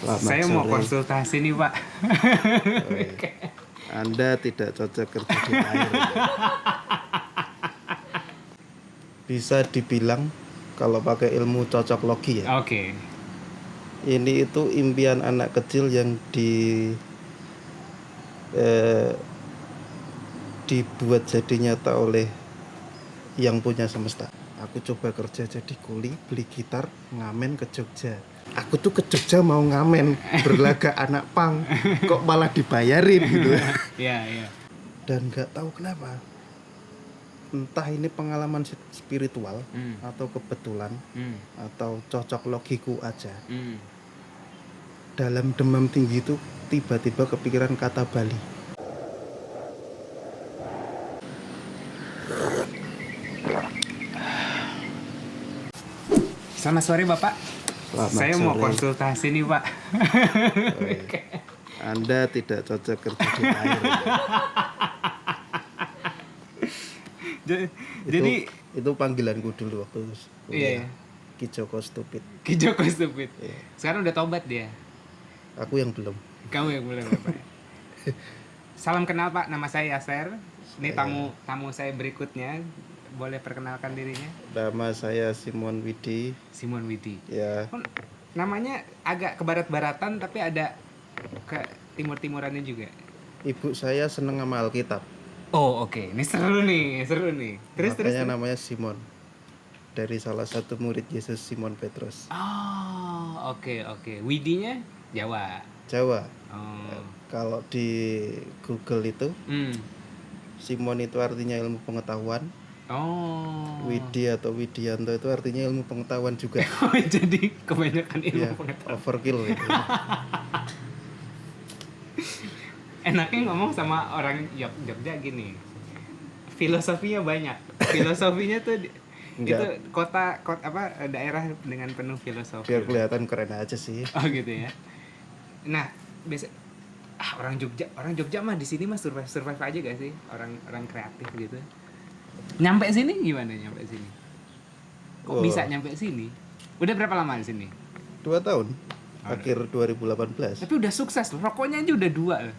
Selamat Saya mau sore. konsultasi nih, Pak. Anda tidak cocok kerja di air. Bisa dibilang kalau pakai ilmu cocok logi ya. Oke. Ini itu impian anak kecil yang dibuat jadi nyata oleh yang punya semesta. Aku coba kerja jadi kuli, beli gitar, ngamen ke Jogja. Aku tuh ke Jogja mau ngamen, berlaga anak pang, kok malah dibayarin gitu. Iya, iya. Dan nggak tahu kenapa, entah ini pengalaman spiritual atau kebetulan atau cocok logiku aja. Dalam demam tinggi itu tiba-tiba kepikiran kata Bali. Selamat sore, Bapak. Selamat Saya mau sore. konsultasi nih, Pak. Anda tidak cocok kerja di air. Jadi itu panggilanku dulu waktu iya, kuliah. Ki Joko Stupid. Ki Joko Stupid. Iya. Sekarang udah tobat dia. Aku yang belum. Kamu yang mulai, Bapak. Salam kenal, Pak. Nama saya Yaser. Ini tamu saya berikutnya. Boleh perkenalkan dirinya? Nama saya Simon Widi. Simon Widi. Ya, Namanya agak ke barat-baratan tapi ada ke timur-timurannya juga. ibu saya seneng sama Alkitab. Oh, oke. Ini seru nih. Terus. Makanya namanya Simon. Dari salah satu murid Yesus, Simon Petrus. Oh, oke. Widinya Jawa. Jawa. Oh. Kalau di Google itu, Simon itu artinya ilmu pengetahuan. Oh. Widi atau Widianto itu artinya ilmu pengetahuan juga. Jadi kebanyakan ilmu Ya, pengetahuan. overkill gitu. Enaknya ngomong sama orang Jogja gini. Filosofinya banyak. Filosofinya tuh Enggak. itu kota apa daerah dengan penuh filosofi. Biar kelihatan keren aja sih. Oh gitu ya. Nah, biasa orang Jogja mah di sini mah survive aja gak sih? Orang kreatif gitu. Nyampe sini gimana nyampe sini? Kok bisa nyampe sini? Udah berapa lama di sini? 2 tahun. Akhir 2018. Tapi udah sukses loh. Rokoknya aja udah 2 loh.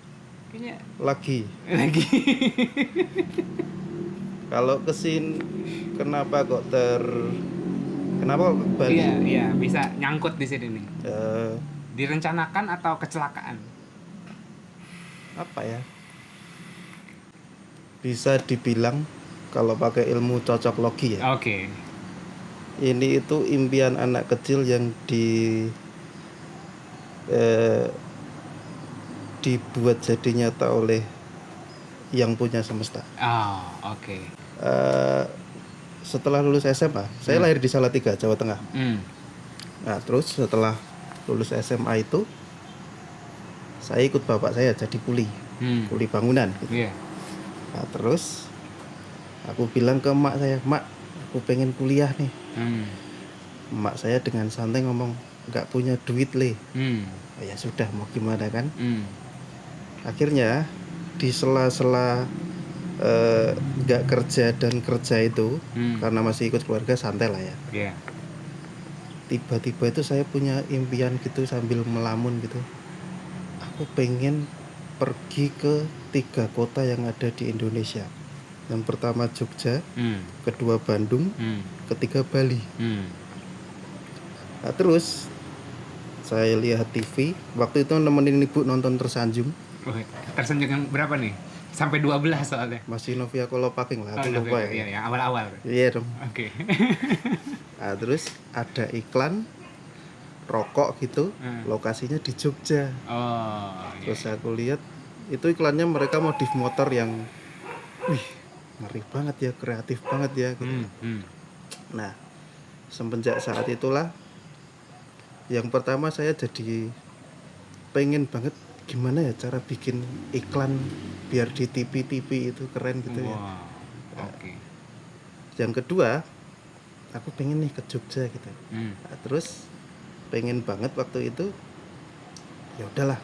Kayaknya Lagi. Kalau kesini kenapa kok ke Bali? Iya, bisa nyangkut di sini nih. Eh, Direncanakan atau kecelakaan? apa ya? Bisa dibilang kalau pakai ilmu cocok logi ya. Oke. Ini itu impian anak kecil yang dibuat jadi nyata oleh yang punya semesta. Oh, oke. Setelah lulus SMA, saya lahir di Salatiga, Jawa Tengah. Nah, terus setelah lulus SMA itu, saya ikut bapak saya jadi kuli bangunan. Gitu. Iya. Nah, terus aku bilang ke emak saya, "Mak, aku pengen kuliah nih." Emak saya dengan santai ngomong, "Nggak punya duit le." Oh, ya sudah, mau gimana kan? Akhirnya di sela-sela nggak kerja dan kerja itu, karena masih ikut keluarga, santai lah ya. Yeah. Tiba-tiba itu saya punya impian gitu sambil melamun gitu. Aku pengen pergi ke 3 kota yang ada di Indonesia. Yang pertama Jogja, kedua Bandung, ketiga Bali. Nah, terus saya lihat TV, waktu itu nemenin ibu nonton Tersanjung. Tersanjung yang berapa nih? Sampai 12 soalnya. Masih Novia Kolopaking lah, aku lupa ya. Iya, awal-awal. Iya dong. Oke. Nah, terus ada iklan rokok gitu, lokasinya di Jogja. Oh. Terus aku lihat itu iklannya mereka modif motor yang, wih, ngeri banget ya, kreatif banget ya. Gitu. Nah, semenjak saat itulah, yang pertama saya jadi pengen banget gimana ya cara bikin iklan biar di TV itu keren gitu ya. Oke. Yang kedua, aku pengen nih ke Jogja gitu. Nah, terus pengen banget waktu itu, ya udahlah,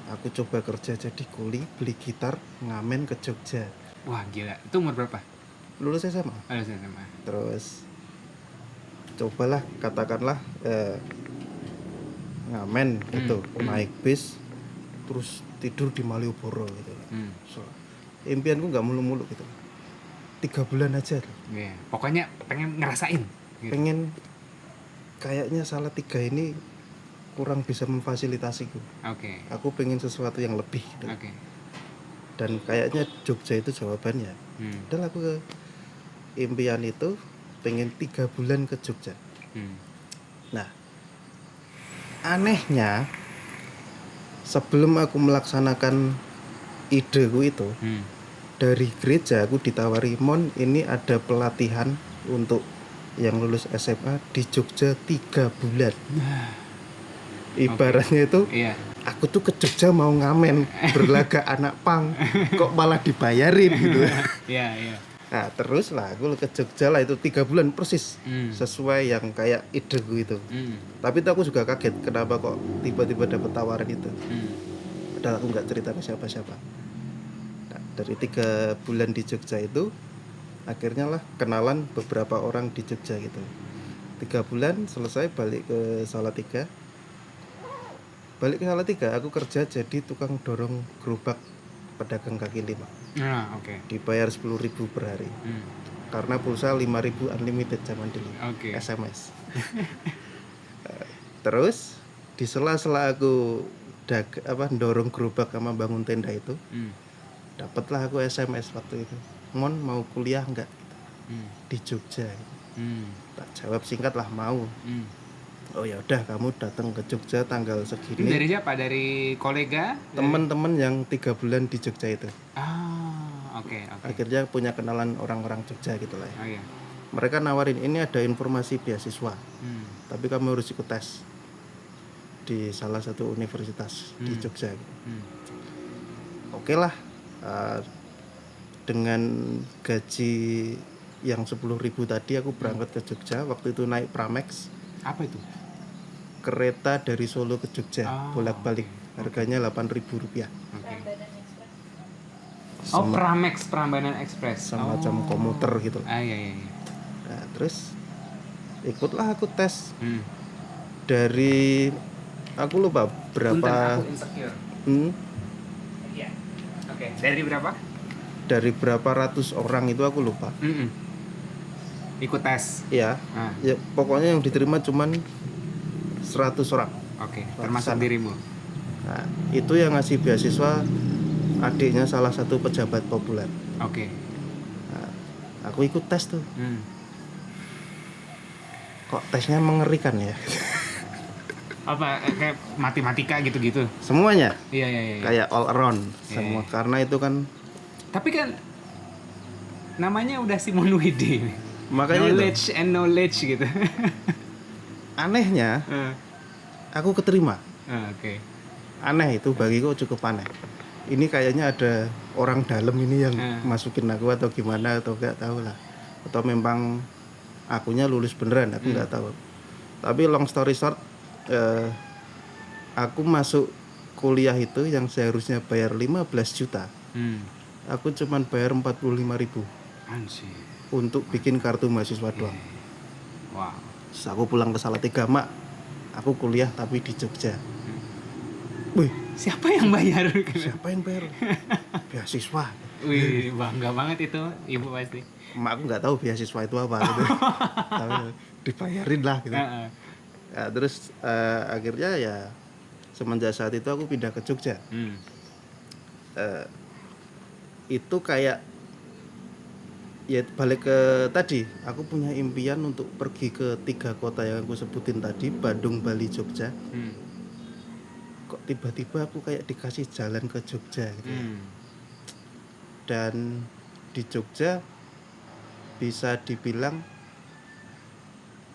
aku coba kerja jadi kuli, beli gitar, ngamen ke Jogja. Wah gila, itu umur berapa? Lulus SMA. Lulus SMA. Terus cobalah, katakanlah ngamen gitu, naik bis terus tidur di Malioboro gitu. So, impianku nggak mulu-mulu gitu, 3 bulan aja tuh. Yeah. Pokoknya pengen ngerasain gitu. Pengen, kayaknya Salatiga ini kurang bisa memfasilitasiku. Oke. Aku pengen sesuatu yang lebih gitu. Oke. Dan kayaknya Jogja itu jawabannya. Padahal aku ke impian itu pengen 3 bulan ke Jogja. Nah, anehnya sebelum aku melaksanakan ideku itu, dari gereja aku ditawari, Mon, ini ada pelatihan untuk yang lulus SMA di Jogja 3 bulan. Ibaratnya itu, Iya. aku tuh ke Jogja mau ngamen, berlaga anak pang, kok malah dibayarin gitu. Iya. Nah terus lah aku ke Jogja lah itu 3 bulan persis, sesuai yang kayak ideku itu. Tapi itu aku juga kaget kenapa kok tiba-tiba dapat tawaran itu. Padahal aku nggak cerita ke siapa-siapa. Nah, dari 3 bulan di Jogja itu akhirnya lah kenalan beberapa orang di Jogja gitu. 3 bulan selesai, balik ke Salatiga. Aku kerja jadi tukang dorong gerobak pedagang kaki lima. Oke. Dibayar 10.000 per hari. Karena pulsa 5.000 unlimited zaman dulu. SMS. Terus di sela-sela aku dorong gerobak sama bangun tenda itu, dapatlah aku SMS waktu itu, Mon mau kuliah enggak gitu. Di Jogja gitu. Tak jawab singkat lah, mau. Oh ya udah, kamu datang ke Jogja tanggal segini. Dari siapa? Dari kolega? Teman-teman yang 3 bulan di Jogja itu. Oke. Akhirnya punya kenalan orang-orang Jogja gitu lah ya. Oh, iya. Mereka nawarin, ini ada informasi beasiswa, tapi kamu harus ikut tes di salah satu universitas di Jogja gitu. Oke lah, dengan gaji yang 10.000 tadi aku berangkat ke Jogja. Waktu itu naik Pramex. Apa itu? Kereta dari Solo ke Jogja, bolak-balik. Harganya Rp8.000. Pramex, Prambanan Express. Semacam komuter gitu. Iya. Nah, terus ikutlah aku tes. Dari aku lupa berapa. Aku insecure. Iya. Oke. Dari berapa? Dari berapa ratus orang itu aku lupa. Ikut tes. Iya. Ya pokoknya yang diterima cuman 100 orang. Oke. Termasuk dirimu. Nah, itu yang ngasih beasiswa adiknya salah satu pejabat populer. Oke. Nah, aku ikut tes tuh. Kok tesnya mengerikan ya? Apa kayak matematika gitu-gitu? Semuanya. Iya. Kayak all around semua. Karena itu kan. Tapi kan namanya udah Simon Widi. Makanya knowledge gitu. Anehnya, aku keterima. Oke. Aneh itu bagiku, cukup aneh. Ini kayaknya ada orang dalam ini yang masukin aku atau gimana, atau nggak tahu lah. Atau memang akunya lulus beneran, aku nggak tahu. Tapi long story short, aku masuk kuliah itu yang seharusnya bayar 15 juta. Aku cuman bayar 45.000 untuk bikin kartu mahasiswa doang. Wow. Terus aku pulang ke Salatiga, Mak, aku kuliah tapi di Jogja. Wih, siapa yang bayar? Beasiswa. Wih, bangga banget itu ibu pasti. Emak aku nggak tahu beasiswa itu apa gitu. Tapi dibayarin lah gitu. Ya, terus akhirnya ya semenjak saat itu aku pindah ke Jogja. Itu kayak ya balik ke tadi, aku punya impian untuk pergi ke 3 kota yang aku sebutin tadi, Bandung, Bali, Jogja. Kok tiba-tiba aku kayak dikasih jalan ke Jogja gitu. Dan di Jogja bisa dibilang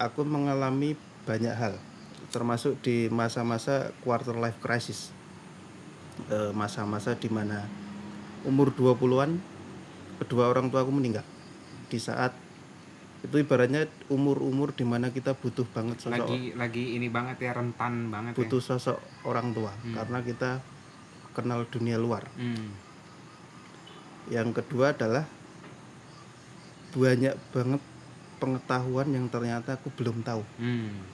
aku mengalami banyak hal, termasuk di masa-masa quarter life crisis, masa-masa dimana umur 20-an kedua orang tua aku meninggal. Di saat itu ibaratnya umur-umur dimana kita butuh banget sosok, lagi ini banget ya, rentan banget, butuh sosok orang tua, karena kita kenal dunia luar. Yang kedua adalah banyak banget pengetahuan yang ternyata aku belum tahu,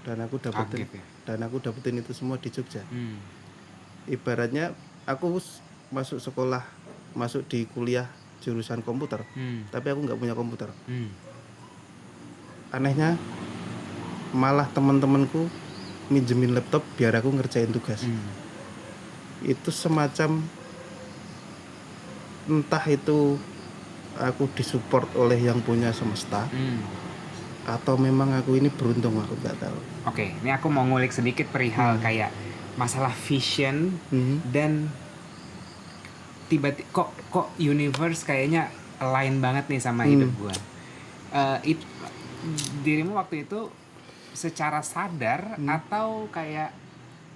dan aku dapetin dan aku dapetin itu semua di Jogja. Ibaratnya aku masuk sekolah, masuk di kuliah jurusan komputer, tapi aku nggak punya komputer. Anehnya malah teman-temanku minjemin laptop biar aku ngerjain tugas. Itu semacam, entah itu aku disupport oleh yang punya semesta, atau memang aku ini beruntung, aku nggak tahu. Oke, ini aku mau ngulik sedikit perihal kayak masalah vision dan tiba-tiba kok universe kayaknya align banget nih sama hidup gue. Dirimu waktu itu secara sadar atau kayak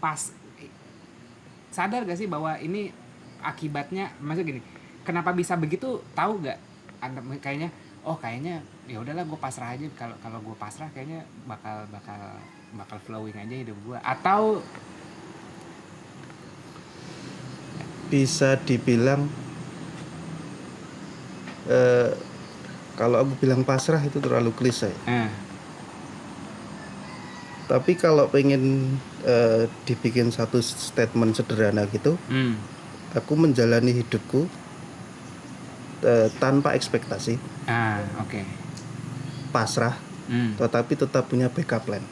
pas sadar gak sih bahwa ini akibatnya, maksudnya gini, kenapa bisa begitu, tahu gak? Kayaknya ya udahlah gue pasrah aja, kalau gue pasrah kayaknya bakal flowing aja hidup gue, atau bisa dibilang kalau aku bilang pasrah itu terlalu klise. Tapi kalau pengen dibikin satu statement sederhana gitu, aku menjalani hidupku tanpa ekspektasi, pasrah, tetapi tetap punya backup plan.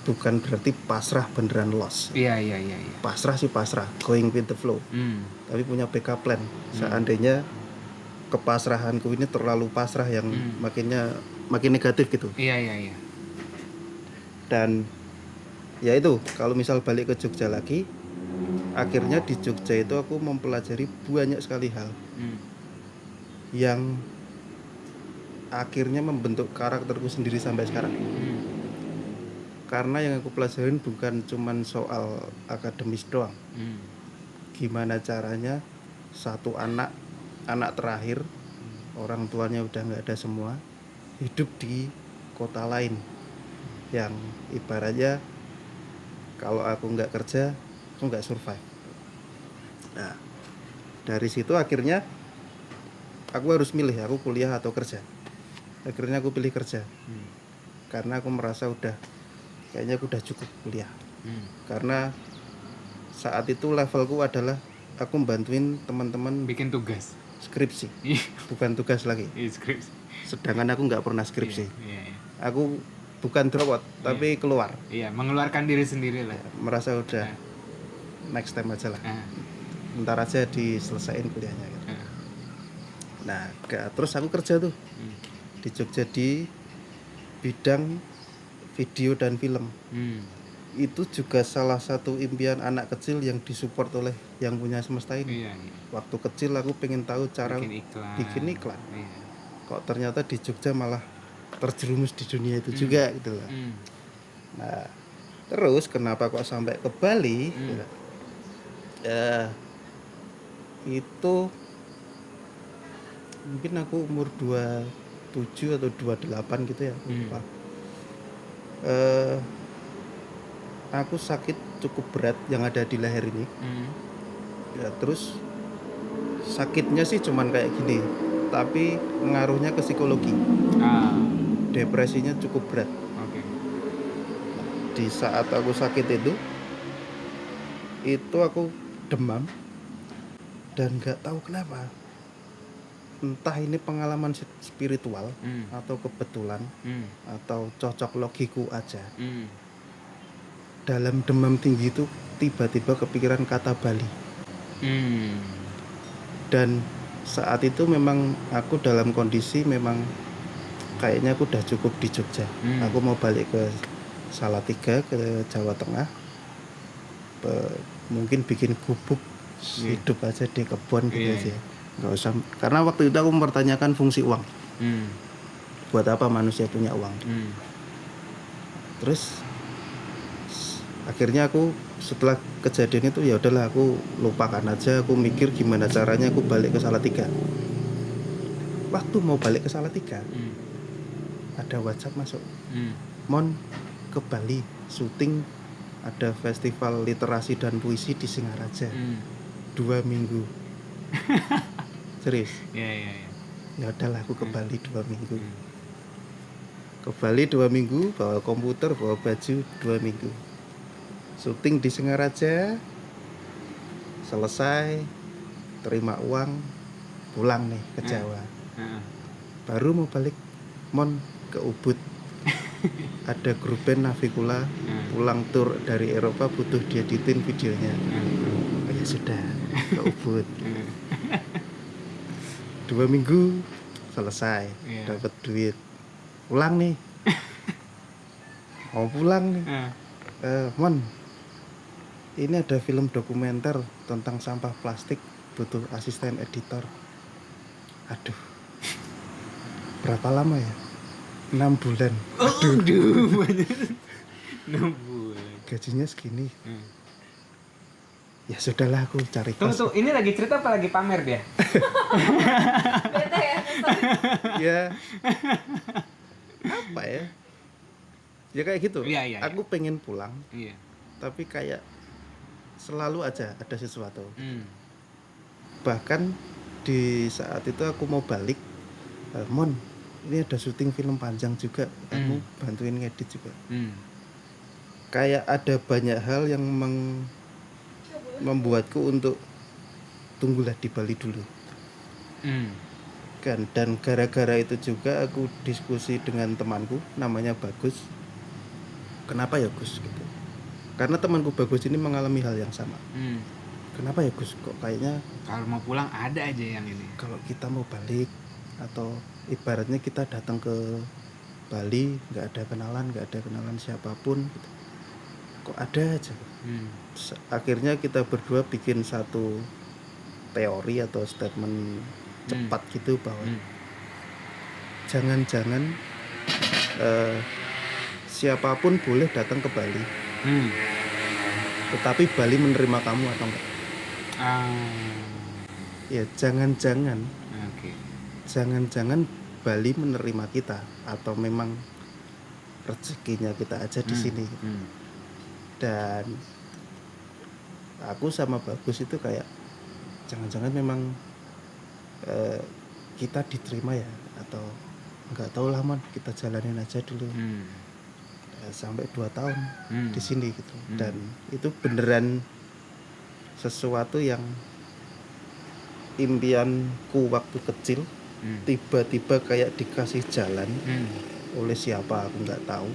Bukan berarti pasrah beneran loss. Iya. Pasrah sih pasrah, going with the flow. Tapi punya backup plan. Seandainya kepasrahanku ini terlalu pasrah yang makin negatif gitu. Iya. Dan ya itu, kalau misal balik ke Jogja lagi, akhirnya di Jogja itu aku mempelajari banyak sekali hal yang akhirnya membentuk karakterku sendiri sampai sekarang. Karena yang aku pelajarin bukan cuman soal akademis doang. Gimana caranya satu anak terakhir, orang tuanya udah nggak ada semua, hidup di kota lain yang ibaratnya kalau aku nggak kerja, aku nggak survive. Nah, dari situ akhirnya aku harus milih, aku kuliah atau kerja. Akhirnya aku pilih kerja, karena aku merasa kayaknya aku udah cukup kuliah. Karena saat itu levelku adalah aku bantuin teman-teman bikin tugas skripsi, bukan tugas lagi. Skripsi. Sedangkan aku nggak pernah skripsi. Iya. Aku bukan dropout, tapi keluar. Iya, mengeluarkan diri sendiri lah. Merasa udah next time aja lah. Ntar aja diselesain kuliahnya gitu. Nah, terus aku kerja tuh di Jogja di bidang video dan film. Itu juga salah satu impian anak kecil yang disupport oleh yang punya semesta ini. Iya. Waktu kecil aku pengen tahu cara bikin iklan. Iya. Kok ternyata di Jogja malah terjerumus di dunia itu juga gitu lah. Nah, terus kenapa kok sampai ke Bali? Itu mungkin aku umur 27 atau 28 gitu ya, aku lupa. Aku sakit cukup berat yang ada di leher ini. Ya, terus sakitnya sih cuman kayak gini, tapi ngaruhnya ke psikologi. Depresinya cukup berat. Di saat aku sakit itu aku demam dan nggak tahu kenapa, entah ini pengalaman spiritual atau kebetulan atau cocok logiku aja. Dalam demam tinggi itu tiba-tiba kepikiran kata Bali. Dan saat itu memang aku dalam kondisi memang kayaknya aku udah cukup di Jogja. Aku mau balik ke Salatiga, ke Jawa Tengah, mungkin bikin gubuk, hidup aja di kebun gitu aja. Nggak usah, karena waktu itu aku mempertanyakan fungsi uang. Buat apa manusia punya uang? Terus akhirnya aku setelah kejadian itu ya udahlah, aku lupakan aja, aku mikir gimana caranya aku balik ke Salatiga. Waktu mau balik ke Salatiga, ada WhatsApp masuk, Mon ke Bali syuting, ada festival literasi dan puisi di Singaraja 2 minggu. Serius? Iya. Ya udahlah, aku ke Bali 2 minggu. Ke Bali 2 minggu, bawa komputer, bawa baju 2 minggu. Syuting di Singaraja, selesai, terima uang, pulang nih ke Jawa. Baru mau balik, Mon ke Ubud. Ada grup band Navikula pulang tur dari Eropa, butuh dieditin videonya. Oh ya sudah, ke Ubud. 2 minggu selesai, dapat duit. Pulang nih. Mau pulang nih. Mon, ini ada film dokumenter tentang sampah plastik, butuh asisten editor. Aduh, berapa lama ya? 6 bulan. Aduh, 6 bulan. Gajinya segini. Ya sudahlah, aku cari kos. Tuh, ini lagi cerita apa lagi pamer dia? Bete ya. Ya, apa ya? Ya kayak gitu. Iya. Aku pengen pulang, Iya. tapi kayak selalu aja ada sesuatu. Bahkan di saat itu aku mau balik, Mon, ini ada syuting film panjang juga, kamu bantuin ngedit juga. Kayak ada banyak hal yang membuatku untuk tunggulah di Bali dulu. Dan gara-gara itu juga aku diskusi dengan temanku, namanya Bagus. Kenapa ya Gus gitu? Karena temanku Bagus ini mengalami hal yang sama. Kenapa ya Gus? Kok kayaknya kalau mau pulang ada aja yang ini. Kalau kita mau balik atau ibaratnya kita datang ke Bali, nggak ada kenalan siapapun gitu. Kok ada aja. Akhirnya kita berdua bikin satu teori atau statement cepat gitu bahwa jangan-jangan siapapun boleh datang ke Bali, tetapi Bali menerima kamu atau enggak. Ya jangan-jangan Bali menerima kita atau memang rezekinya kita aja di sini. Dan aku sama Bagus itu kayak jangan-jangan memang kita diterima ya, atau nggak tahu lah Man, kita jalanin aja dulu. Sampai 2 tahun di sini gitu. Dan itu beneran sesuatu yang impianku waktu kecil tiba-tiba kayak dikasih jalan oleh siapa aku nggak tahu.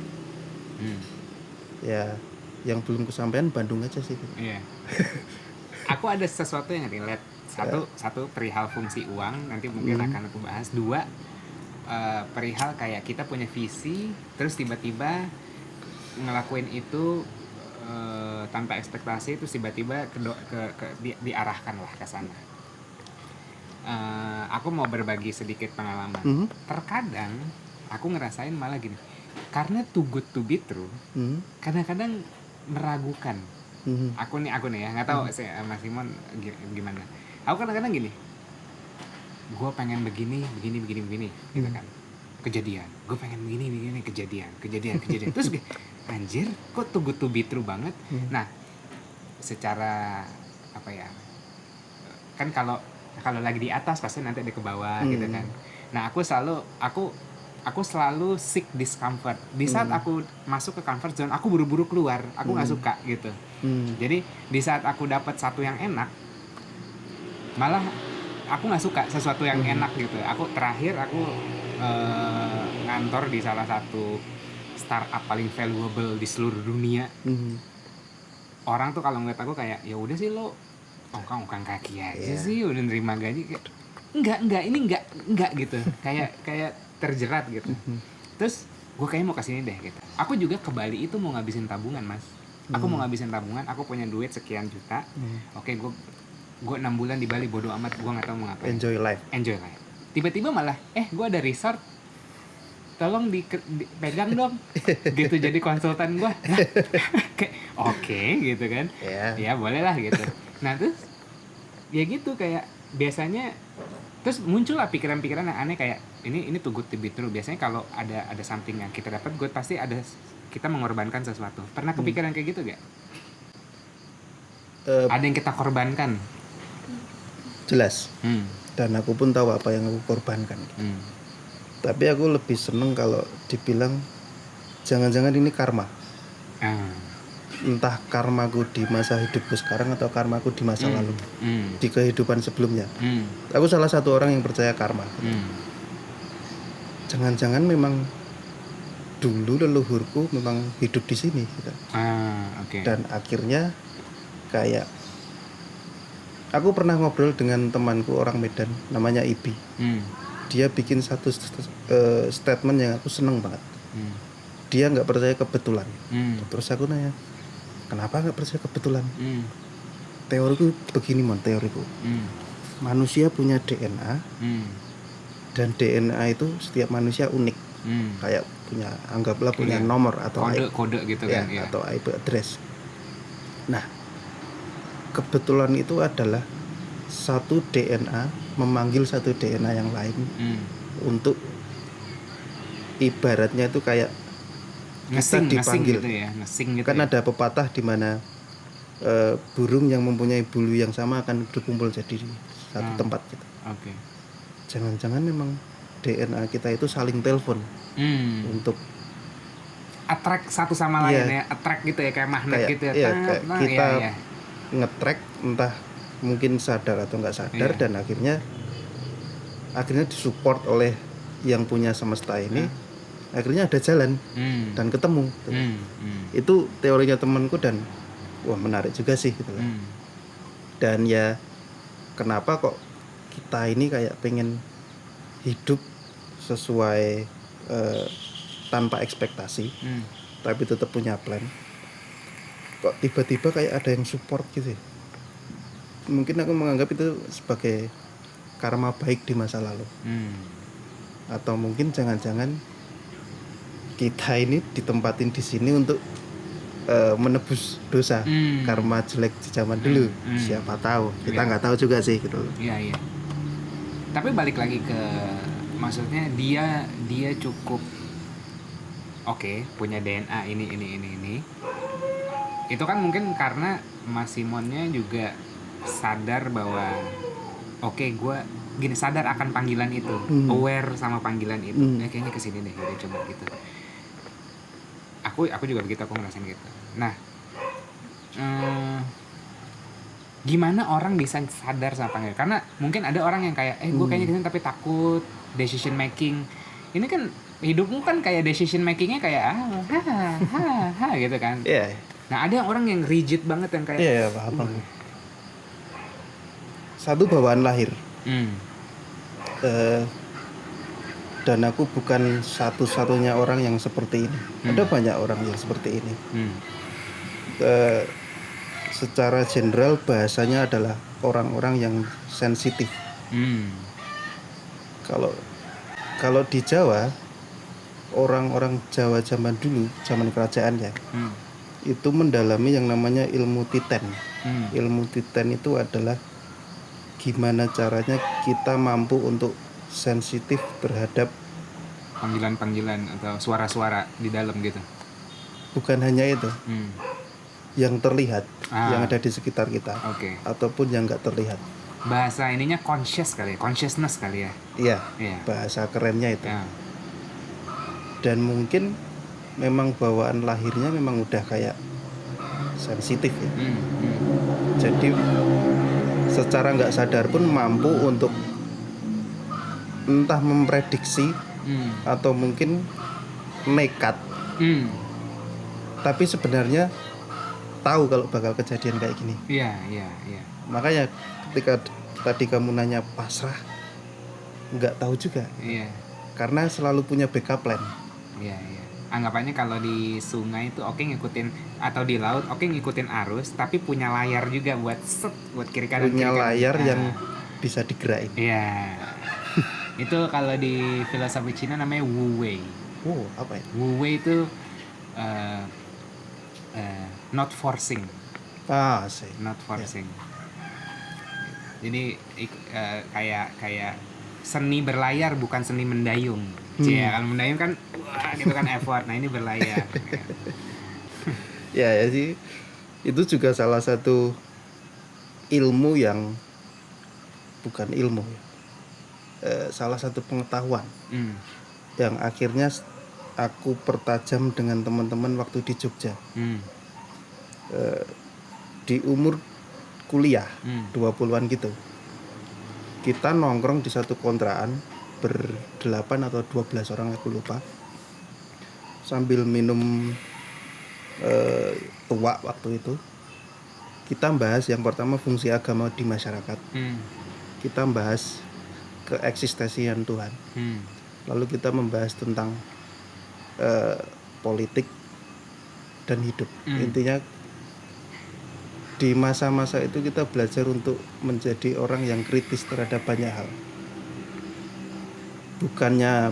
Ya yang belum kesampaian Bandung aja sih. Iya. Aku ada sesuatu yang relate. Satu perihal fungsi uang, nanti mungkin akan aku bahas. 2, perihal kayak kita punya visi, terus tiba-tiba ngelakuin itu tanpa ekspektasi, terus tiba-tiba diarahkan lah ke sana. Aku mau berbagi sedikit pengalaman. Terkadang aku ngerasain malah gini, karena too good to be true, kadang-kadang meragukan. Aku nih ya, nggak tahu Mas Simon gimana. Aku kadang-kadang gini, gue pengen begini gitu kan, kejadian. Gue pengen begini kejadian. Terus anjir, kok too good to be true banget. Nah, secara apa ya? Kan kalau lagi di atas pasti nanti ada ke bawah gitu kan. Nah, aku selalu seek discomfort. Di saat aku masuk ke comfort zone, aku buru-buru keluar. Aku nggak suka gitu. Jadi di saat aku dapat satu yang enak, malah aku nggak suka sesuatu yang enak gitu. Aku ngantor di salah satu startup paling valuable di seluruh dunia. Orang tuh kalau ngeliat aku kayak, ya udah sih lo ongkang kaki aja sih, udah nerima gaji. Kayak, enggak gitu. Kayak terjerat gitu. Terus gue kayaknya mau kesini deh gitu. Aku juga ke Bali itu mau ngabisin tabungan Mas. Aku mau ngabisin tabungan. Aku punya duit sekian juta. Oke, gue 6 bulan di Bali, bodo amat, gue nggak tahu mau ngapain. Enjoy life. Tiba-tiba malah gue ada resort, tolong dipegang dong gitu, jadi konsultan gue. Oke, gitu kan. Ya boleh lah gitu. Nah terus ya gitu, kayak biasanya terus muncul lah pikiran-pikiran yang aneh kayak ini too good to be true. Biasanya kalau ada something yang kita dapat, gue pasti kita mengorbankan sesuatu. Pernah kepikiran kayak gitu gak? Ada yang kita korbankan? Jelas. Dan aku pun tahu apa yang aku korbankan. Tapi aku lebih seneng kalau dibilang jangan-jangan ini karma. Entah karmaku di masa hidupku sekarang atau karmaku di masa lalu, di kehidupan sebelumnya. Aku salah satu orang yang percaya karma. Jangan-jangan memang dulu leluhurku memang hidup di sini gitu. Dan akhirnya kayak aku pernah ngobrol dengan temanku orang Medan namanya Ibi. Dia bikin satu statement yang aku seneng banget. Dia nggak percaya kebetulan. Terus aku nanya, kenapa nggak percaya kebetulan? Teoriku begini teoriku. Manusia punya DNA dan DNA itu setiap manusia unik. Kayak punya, anggaplah punya nomor atau kode gitu kan atau IP address. Nah, kebetulan itu adalah satu DNA memanggil satu DNA yang lain untuk ibaratnya itu kayak kita dipanggil gitu ya, gitu kan ya? Ada pepatah di mana burung yang mempunyai bulu yang sama akan berkumpul jadi satu tempat gitu. Jangan-jangan memang DNA kita itu saling telepon untuk attract satu sama lain ya, attract gitu ya, kayak magnet gitu ya. Kayak kita nge-track entah mungkin sadar atau nggak sadar, dan akhirnya disupport oleh yang punya semesta ini. Akhirnya ada jalan dan ketemu gitu. Itu teorinya temanku dan wah menarik juga sih gitu loh. Dan ya kenapa kok kita ini kayak pengen hidup sesuai tanpa ekspektasi tapi tetap punya plan, kok tiba-tiba kayak ada yang support gitu. Mungkin aku menganggap itu sebagai karma baik di masa lalu. Atau mungkin jangan-jangan kita ini ditempatin di sini untuk menebus dosa karma jelek di zaman dulu. Siapa tahu, kita nggak tahu juga sih gitu loh. Iya. Tapi balik lagi ke, maksudnya dia cukup punya DNA ini. Itu kan mungkin karena Mas Simonnya juga sadar bahwa gue gini, sadar akan panggilan itu, aware sama panggilan itu. Kayaknya kesini deh, udah coba gitu. Aku juga begitu, aku ngerasain gitu. Nah, gimana orang bisa sadar sama panggilan? Karena mungkin ada orang yang kayak gue kayaknya kesini tapi takut decision making. Ini kan hidupmu kan kayak decision makingnya kayak gitu kan. Nah, ada orang yang rigid banget yang kayak paham. Satu bawaan lahir. Dan aku bukan satu-satunya orang yang seperti ini. Ada banyak orang yang seperti ini. Secara general bahasanya adalah orang-orang yang sensitif. Kalau di Jawa, orang-orang Jawa zaman dulu, zaman kerajaan ya, itu mendalami yang namanya ilmu titen. Ilmu titen itu adalah gimana caranya kita mampu untuk sensitif terhadap panggilan-panggilan atau suara-suara di dalam gitu. Bukan hanya itu, yang terlihat, yang ada di sekitar kita, ataupun yang nggak terlihat. Bahasa ininya consciousness kali ya. Iya. Bahasa kerennya itu. Dan mungkin memang bawaan lahirnya memang udah kayak sensitif ya. Jadi secara nggak sadar pun mampu untuk entah memprediksi atau mungkin nekat, tapi sebenarnya tahu kalau bakal kejadian kayak gini. Iya. Makanya ketika tadi kamu nanya pasrah, nggak tahu juga. Karena selalu punya backup plan. Iya. Anggapannya kalau di sungai itu ngikutin, atau di laut ngikutin arus, tapi punya layar juga buat kiri kanan. Punya layar yang bisa digerakin. Iya. Itu kalau di filosofi Cina namanya Wu Wei. Apa ya? Wu Wei itu not forcing. Not forcing. Jadi kayak seni berlayar bukan seni mendayung. Kalau mendayung kan gitu kan effort. Nah, ini berlayar. ya sih. Itu juga salah satu ilmu yang bukan ilmu ya. Salah satu pengetahuan yang akhirnya aku pertajam dengan teman-teman waktu di Jogja. Di umur kuliah 20-an gitu, kita nongkrong di satu kontrakan berdelapan atau 12 orang, aku lupa, sambil minum tua waktu itu. Kita bahas yang pertama fungsi agama di masyarakat, kita bahas keeksistensian Tuhan, lalu kita membahas tentang politik dan hidup. Intinya di masa-masa itu kita belajar untuk menjadi orang yang kritis terhadap banyak hal, bukannya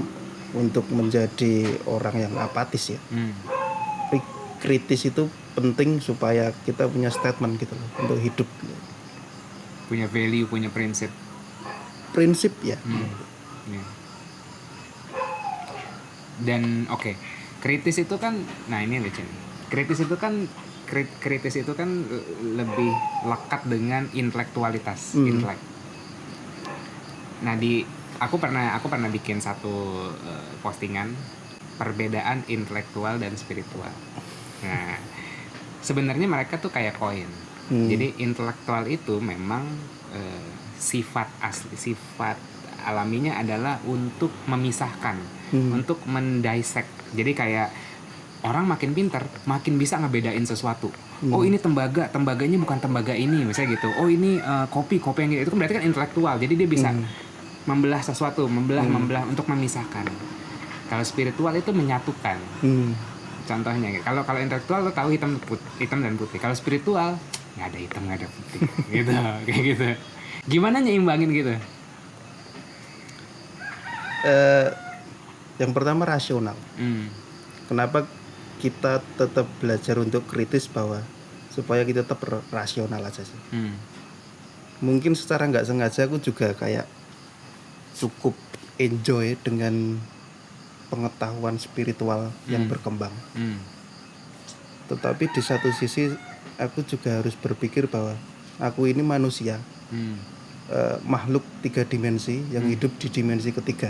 untuk menjadi orang yang apatis ya. Tapi kritis itu penting supaya kita punya statement gitu loh untuk hidup, Punya value, punya prinsip. ya. Ya. Dan oke, kritis itu kan, nah ini lucu nih. Kritis itu kan lebih lekat dengan intelektualitas, intelek. Nah, aku pernah bikin satu postingan perbedaan intelektual dan spiritual. Nah, sebenarnya mereka tuh kayak koin. Jadi intelektual itu memang sifat alaminya adalah untuk memisahkan, untuk mendissect. Jadi kayak orang makin pintar, makin bisa ngebedain sesuatu. Oh ini tembaganya bukan tembaga ini, misalnya gitu. Oh ini kopi yang gitu. Itu kan berarti kan intelektual. Jadi dia bisa membelah sesuatu, membelah untuk memisahkan. Kalau spiritual itu menyatukan. Contohnya, kalau intelektual lo tahu hitam dan putih. Kalau spiritual nggak ada hitam, nggak ada putih, gitu, kayak gitu. Gimana nyimbangin gitu? Yang pertama rasional. Kenapa kita tetap belajar untuk kritis, bahwa supaya kita tetap rasional aja sih. Mungkin secara nggak sengaja aku juga kayak cukup enjoy dengan pengetahuan spiritual yang berkembang. Tetapi di satu sisi aku juga harus berpikir bahwa aku ini manusia, makhluk 3 dimensi yang hidup di dimensi ketiga.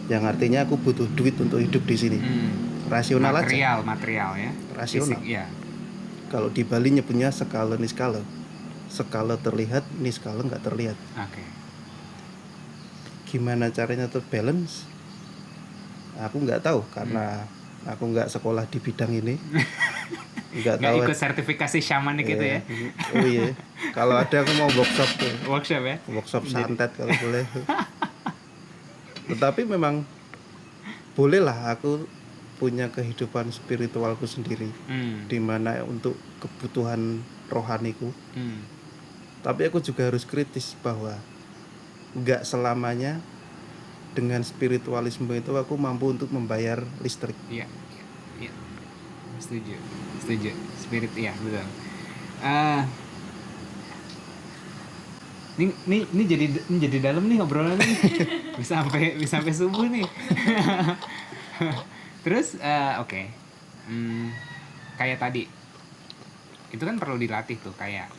Yang artinya aku butuh duit untuk hidup di sini. Rasional aja. Material ya. Rasional. Fisik, ya. Kalau di Bali nyebutnya skala niskala. Skala terlihat, niskala nggak terlihat. Oke. Gimana caranya terbalance? Aku nggak tahu karena aku nggak sekolah di bidang ini. Nggak tahu. Ikut sertifikasi syamanik gitu ya. Oh iya. Kalau ada aku mau workshop tuh. Workshop ya. Workshop santet kalau boleh. Tetapi memang bolehlah aku punya kehidupan spiritualku sendiri, di mana untuk kebutuhan rohaniku. Tapi aku juga harus kritis bahwa nggak selamanya dengan spiritualisme itu aku mampu untuk membayar listrik. Iya. Setuju. Spirit, ya betul. Ini jadi dalam nih obrolan nih. bisa sampai subuh nih. Terus oke. Kayak tadi itu kan perlu dilatih tuh, kayak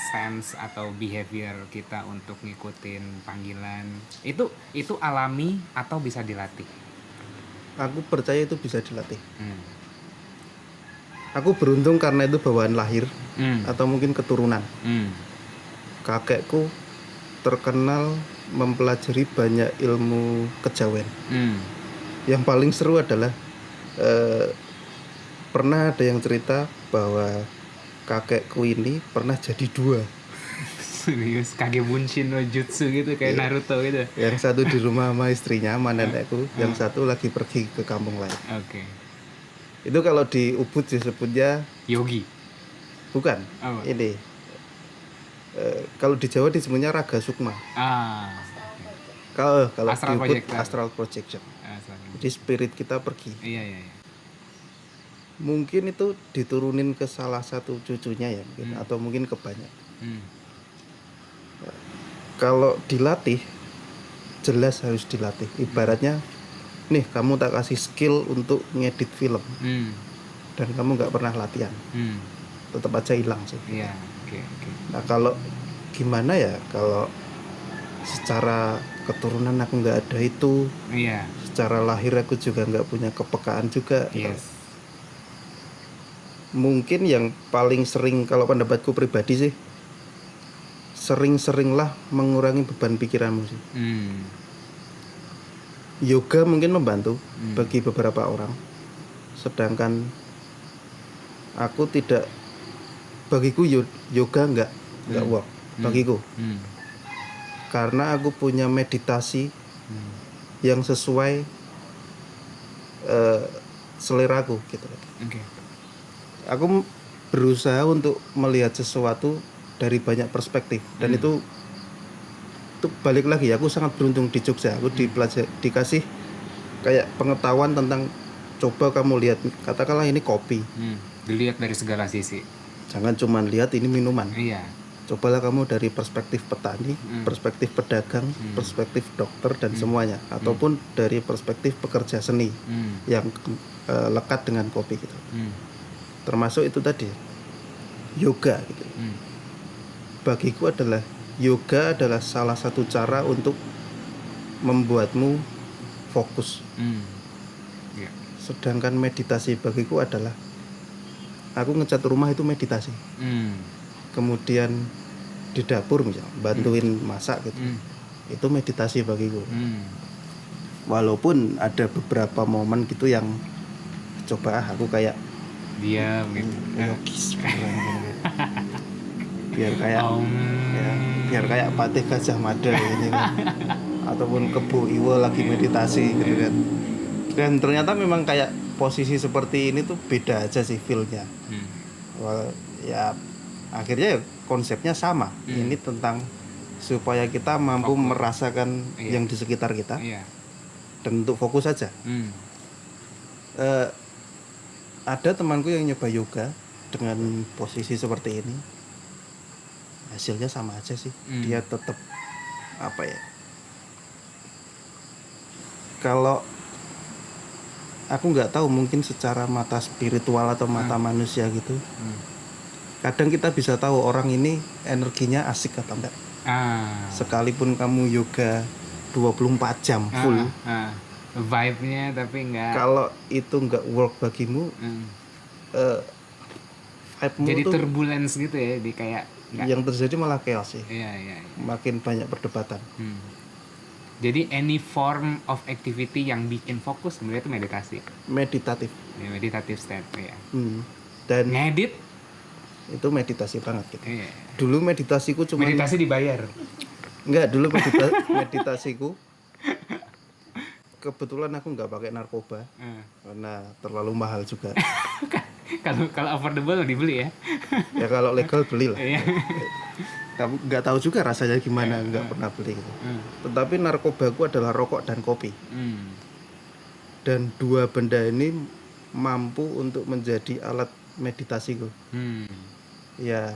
sense atau behavior kita untuk ngikutin panggilan. Itu alami atau bisa dilatih? Aku percaya itu bisa dilatih. Aku beruntung karena itu bawaan lahir atau mungkin keturunan. Kakekku terkenal mempelajari banyak ilmu kejawen. Yang paling seru adalah pernah ada yang cerita bahwa kakekku ini pernah jadi 2. Serius, Kage Bunshin no Jutsu gitu, kayak Naruto gitu. Yang satu di rumah sama istrinya, sama nenekku, yang satu lagi pergi ke kampung lain. Oke. Itu kalau di Ubud disebutnya Yogi. bukan. Oh. Ini kalau di Jawa disebutnya Raga Sukma. Kalau Astral di Ubud Projector. Astral Projection. Jadi spirit kita pergi. Iya. Mungkin itu diturunin ke salah satu cucunya ya, mungkin, atau mungkin ke banyak. Kalau dilatih, jelas harus dilatih. Ibaratnya, nih kamu tak kasih skill untuk ngedit film, dan kamu nggak pernah latihan, tetap aja hilang sih. Iya, oke. Nah kalau gimana ya, kalau secara keturunan aku nggak ada itu, Iya. secara lahir aku juga nggak punya kepekaan juga. Yes. Mungkin yang paling sering, kalau pendapatku pribadi sih, sering-seringlah mengurangi beban pikiranmu sih. Yoga mungkin membantu bagi beberapa orang, sedangkan aku tidak, bagiku yoga nggak work bagiku, karena aku punya meditasi yang sesuai seleraku gitu. Oke. Aku berusaha untuk melihat sesuatu dari banyak perspektif, dan itu balik lagi, aku sangat beruntung di Jogja. Aku dikasih kayak pengetahuan tentang, coba kamu lihat, katakanlah ini kopi, Dilihat dari segala sisi. jangan cuma lihat ini minuman. Iya. Cobalah kamu dari perspektif petani, perspektif pedagang, perspektif dokter dan semuanya, ataupun dari perspektif pekerja seni yang lekat dengan kopi gitu. Termasuk itu tadi yoga gitu. Bagiku yoga adalah salah satu cara untuk membuatmu fokus. Yeah. Sedangkan meditasi bagiku adalah, aku ngecat rumah itu meditasi. Kemudian di dapur misalnya bantuin masak gitu, itu meditasi bagiku. Walaupun ada beberapa momen gitu yang coba aku kayak diam gitu. Yogis biar kayak biar kayak Patih Gajah Mada ini kan. Ataupun Kebo Iwo lagi meditasi gitu kan. Dan ternyata memang kayak posisi seperti ini tuh beda aja sih feel-nya. Ya akhirnya ya konsepnya sama. Ini tentang supaya kita mampu merasakan yang di sekitar kita, dan untuk fokus aja. Ada temanku yang nyoba yoga dengan posisi seperti ini, hasilnya sama aja sih. Dia tetap apa ya, kalau aku nggak tahu, mungkin secara mata spiritual atau mata manusia gitu, kadang kita bisa tahu orang ini energinya asik atau enggak. Sekalipun kamu yoga 24 jam full, vibe-nya tapi enggak, kalau itu enggak work bagimu, vibe-mu jadi tuh turbulence gitu ya, di kayak enggak. Yang terjadi malah chaos sih. Iya. Makin banyak perdebatan. Jadi any form of activity yang bikin fokus sebenarnya itu meditatif. Meditatif state ya. Dan ngedit itu meditasi banget gitu. Iya. Dulu meditasiku cuma meditasi dibayar. Enggak, dulu meditasiku kebetulan aku nggak pakai narkoba karena terlalu mahal juga. Kalau affordable dibeli ya. Ya kalau legal belilah. Iya. Kamu nggak tahu juga rasanya gimana, nggak pernah beli gitu. Tetapi narkobaku adalah rokok dan kopi. Dan dua benda ini mampu untuk menjadi alat meditasiku. Ya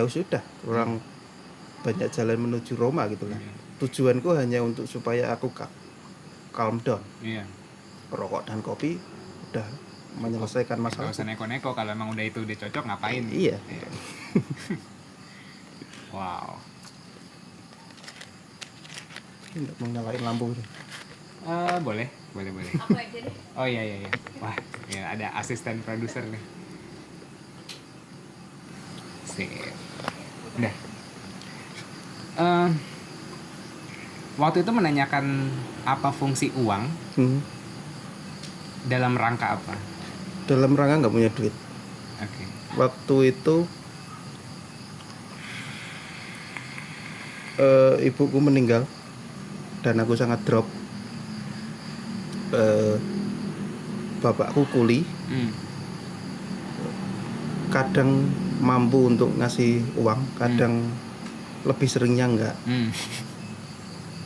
sudah, kurang banyak jalan menuju Roma gitu lah. Tujuanku hanya untuk supaya aku calm down. Rokok dan kopi udah menyelesaikan masalah. Gak usah neko-neko, kalau emang udah cocok ngapain. Iya. Wow. Nggak mau nyalain lampu nih. Boleh. Aku aja deh. Oh iya. Wah, ya ada asisten produser nih. Sip. Udah. Waktu itu menanyakan apa fungsi uang, dalam rangka apa? Dalam rangka nggak punya duit. Oke. Waktu itu ibuku meninggal dan aku sangat drop. Bapakku kuli, kadang mampu untuk ngasih uang, kadang lebih seringnya enggak.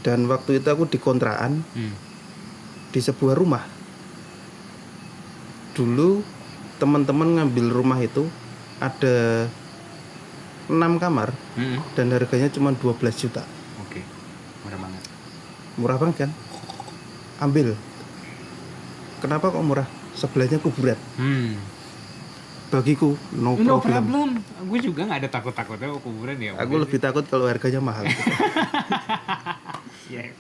Dan waktu itu aku di kontrakan di sebuah rumah. Dulu teman-teman ngambil rumah itu ada 6 kamar dan harganya cuma 12 juta. Oke. Murah banget kan? Ambil. Kenapa kok murah? Sebelahnya kuburan. bagiku no No problem. problem. Gue juga nggak ada takut-takutnya mau kuburan ya. Aku lebih takut kalau harganya mahal. Iya.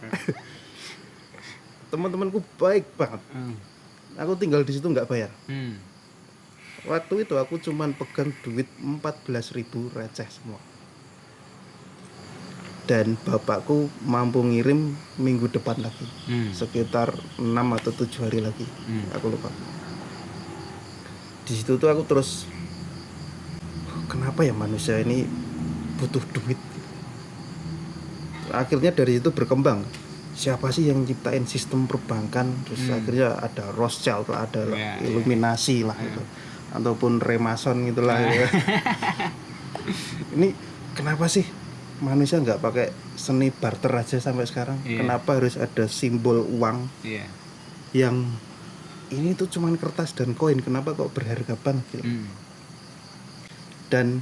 Teman-temanku baik banget. Aku tinggal di situ nggak bayar. Waktu itu aku cuman pegang duit 14.000 receh semua. Dan bapakku mampu ngirim minggu depan lagi. Sekitar 6 atau 7 hari lagi. Aku lupa. Di situ tuh aku terus, kenapa ya manusia ini butuh duit? Akhirnya dari situ berkembang. Siapa sih yang nyiptain sistem perbankan? Terus akhirnya ada Rothschild lah, ada Illuminati lah gitu. Ataupun Remason gitulah. Ini kenapa sih manusia nggak pakai seni barter aja sampai sekarang? Kenapa harus ada simbol uang yang ini tuh cuman kertas dan koin? Kenapa kok berharga banget gitu? Dan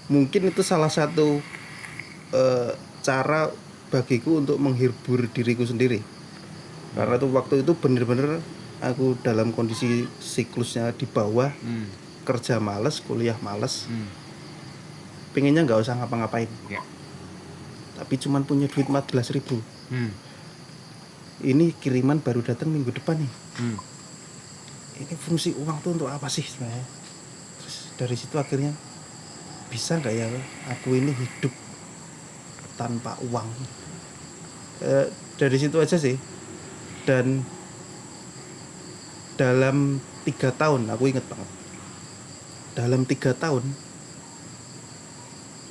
mungkin itu salah satu cara bagiku untuk menghibur diriku sendiri. Karena tuh waktu itu bener-bener aku dalam kondisi siklusnya di bawah, kerja males, kuliah males, pengennya nggak usah ngapa-ngapain, tapi cuman punya duit 14.000. Ini kiriman baru datang minggu depan nih. Ini fungsi uang tuh untuk apa sih sebenarnya? Terus dari situ akhirnya bisa nggak ya aku ini hidup tanpa uang? Dari situ aja sih. Dan dalam 3 tahun, aku ingat banget, dalam 3 tahun,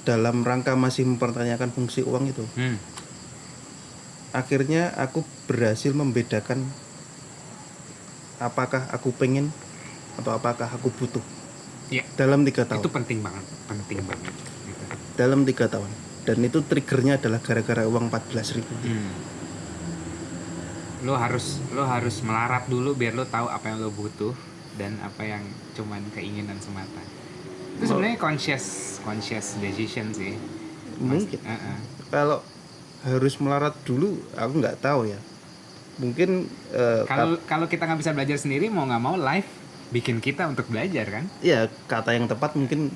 dalam rangka masih mempertanyakan fungsi uang itu, akhirnya aku berhasil membedakan apakah aku pengen atau apakah aku butuh. Dalam 3 tahun. Itu penting banget gitu. Dalam 3 tahun. Dan itu triggernya adalah gara-gara uang 14.000. Lo harus melarat dulu biar lo tahu apa yang lo butuh dan apa yang cuman keinginan semata. Itu sebenarnya conscious decision sih. Mungkin. Kalau harus melarat dulu, aku nggak tahu ya. Mungkin kalau kita nggak bisa belajar sendiri, mau nggak mau life bikin kita untuk belajar kan? Ya, kata yang tepat mungkin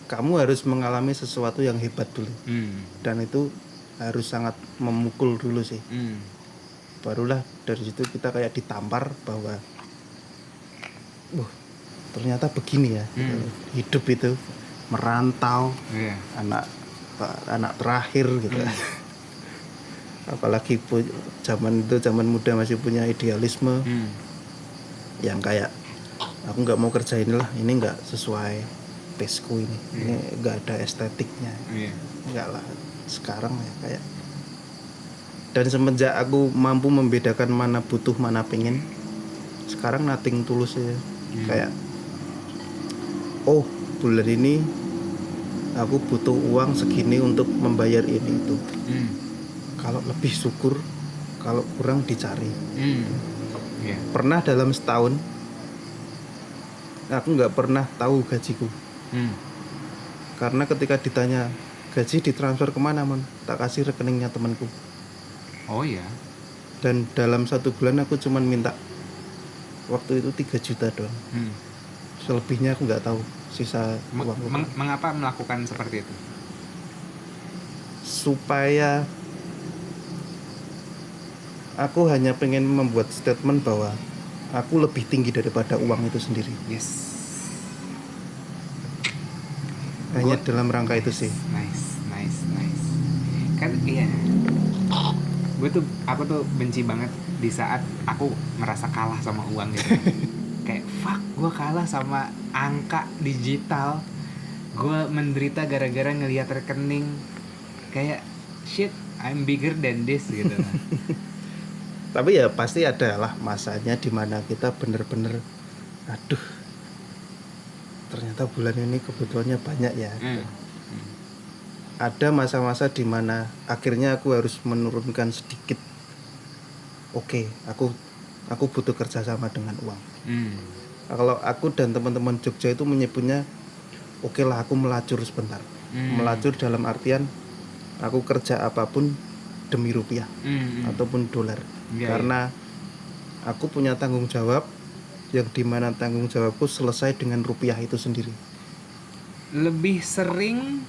kamu harus mengalami sesuatu yang hebat dulu. Dan itu harus sangat memukul dulu sih. Barulah dari situ kita kayak ditampar bahwa ternyata begini ya. Hidup itu merantau, anak terakhir gitu. Apalagi zaman muda masih punya idealisme yang kayak aku nggak mau kerja inilah, ini nggak sesuai tasteku ini nggak ada estetiknya. Nggak lah, sekarang ya kayak, dan semenjak aku mampu membedakan mana butuh mana pengen, sekarang nothing tulus ya. Kayak bulan ini aku butuh uang segini untuk membayar ini itu. Kalau lebih syukur, kalau kurang dicari. Pernah dalam setahun aku nggak pernah tahu gajiku. Karena ketika ditanya gaji ditransfer kemana, tak kasih rekeningnya temanku. Oh iya. Dan dalam 1 bulan aku cuman minta waktu itu 3 juta doang. Selebihnya aku nggak tahu sisa uang. Mengapa melakukan seperti itu? Supaya aku hanya pengen membuat statement bahwa aku lebih tinggi daripada uang itu sendiri. Yes. Hanya dalam rangka itu sih. Nice. Kan iya. Aku tuh benci banget di saat aku merasa kalah sama uang gitu. Kayak fuck, gue kalah sama angka digital. Gue menderita gara-gara ngelihat rekening. Kayak shit, I'm bigger than this gitu. Tapi ya pasti adalah masanya dimana kita bener-bener aduh, ternyata bulan ini kebutuhannya banyak ya. Ada masa-masa dimana akhirnya aku harus menurunkan sedikit. Oke, aku butuh kerja sama dengan uang. Kalau aku dan teman-teman Jogja itu menyebutnya oke lah, aku melacur sebentar. Melacur dalam artian aku kerja apapun demi rupiah ataupun dolar. Karena aku punya tanggung jawab yang dimana tanggung jawabku selesai dengan rupiah itu sendiri. Lebih sering